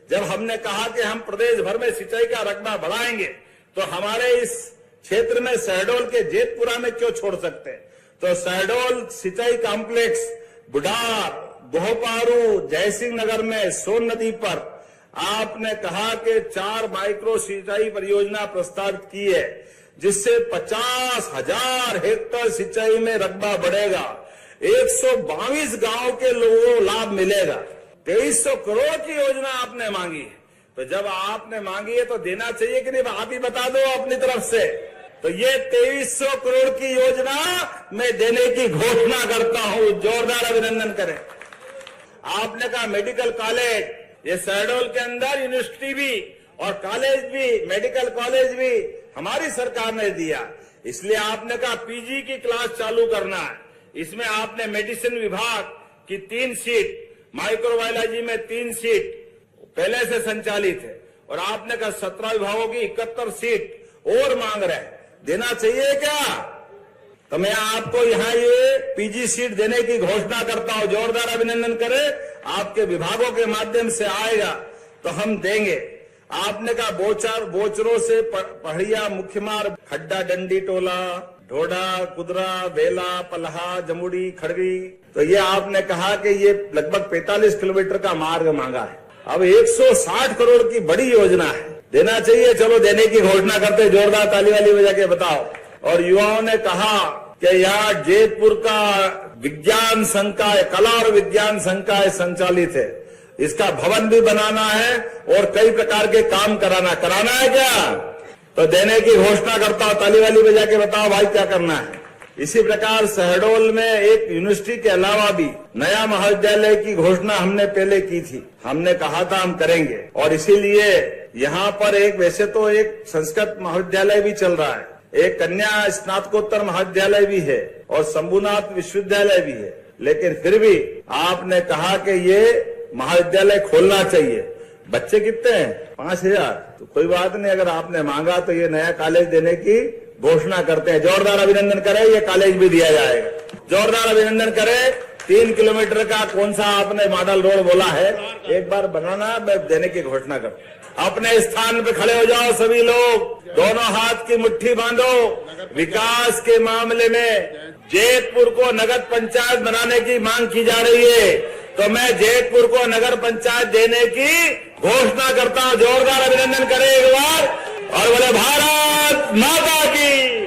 जब हमने कहा कि हम प्रदेश भर में सिंचाई का रकबा बढ़ाएंगे, तो हमारे इस क्षेत्र में शहडोल के जेतपुरा में क्यों छोड़ सकते हैं? तो शहडोल सिंचाई कॉम्प्लेक्स, बुढ़ार, बोहपारू, जयसिंह नगर में सोन नदी पर आपने कहा कि 4 माइक्रो सिंचाई परियोजना प्रस्तावित की है, जिससे 50,000 हेक्टेयर सिंचाई में रकबा बढ़ेगा, 122 गांव के लोगों को लाभ मिलेगा। 2300 करोड़ की योजना आपने मांगी है, तो जब आपने मांगी है तो देना चाहिए कि नहीं? आप ही बता दो अपनी तरफ से। तो ये 2300 करोड़ की योजना मैं देने की घोषणा करता हूं, जोरदार अभिनंदन करें। आपने कहा मेडिकल कॉलेज, ये शहडोल के अंदर यूनिवर्सिटी भी और कॉलेज भी, मेडिकल कॉलेज भी हमारी सरकार ने दिया, इसलिए आपने कहा पीजी की क्लास चालू करना है। इसमें आपने मेडिसिन विभाग की 3 सीट, माइक्रोबायोलॉजी में 3 सीट पहले से संचालित है, और आपने कहा 17 विभागों की 71 सीट और मांग रहे हैं, देना चाहिए क्या? तो मैं आपको यहाँ ये पीजी सीट देने की घोषणा करता हूं, जोरदार अभिनंदन करें। आपके विभागों के माध्यम से आएगा तो हम देंगे। आपने कहा बोचरों से पहड़िया, मुख्य मार्ग, खड्डा, डंडी टोला, ढोडा, कुदरा, बेला, पलहा, जमुड़ी, खड़गी, तो ये आपने कहा कि ये लगभग 45 किलोमीटर का मार्ग मांगा है। अब 160 करोड़ की बड़ी योजना है, देना चाहिए। चलो देने की घोषणा करते, जोरदार ताली वाली बजा के बताओ। और युवाओं ने कहा कि यहाँ जेतपुर का विज्ञान संकाय, कला और विज्ञान संकाय संचालित है, इसका भवन भी बनाना है और कई प्रकार के काम कराना है क्या? तो देने की घोषणा करता हूं, ताली वाली बजा के बताओ भाई क्या करना है। इसी प्रकार शहडोल में एक यूनिवर्सिटी के अलावा भी नया महाविद्यालय की घोषणा हमने पहले की थी, हमने कहा था हम करेंगे, और इसीलिए यहाँ पर एक, वैसे तो एक संस्कृत महाविद्यालय भी चल रहा है, एक कन्या स्नातकोत्तर महाविद्यालय भी है और शंभुनाथ विश्वविद्यालय भी है, लेकिन फिर भी आपने कहा कि ये महाविद्यालय खोलना चाहिए। बच्चे कितने हैं? 5000। तो कोई बात नहीं, अगर आपने मांगा तो ये नया कॉलेज देने की घोषणा करते हैं। जोरदार अभिनंदन करें, ये कॉलेज भी दिया जाएगा। जोरदार अभिनंदन करें। 3 किलोमीटर का कौन सा आपने मॉडल रोड बोला है, एक बार बनाना, मैं देने की घोषणा कर। अपने स्थान पे खड़े हो जाओ सभी लोग, दोनों हाथ की मुट्ठी बांधो। विकास के मामले में जेतपुर को नगर पंचायत बनाने की मांग की जा रही है, तो मैं जेतपुर को नगर पंचायत देने की घोषणा करता हूं। जोरदार अभिनंदन करें एक बार, और बोले भारत माता की।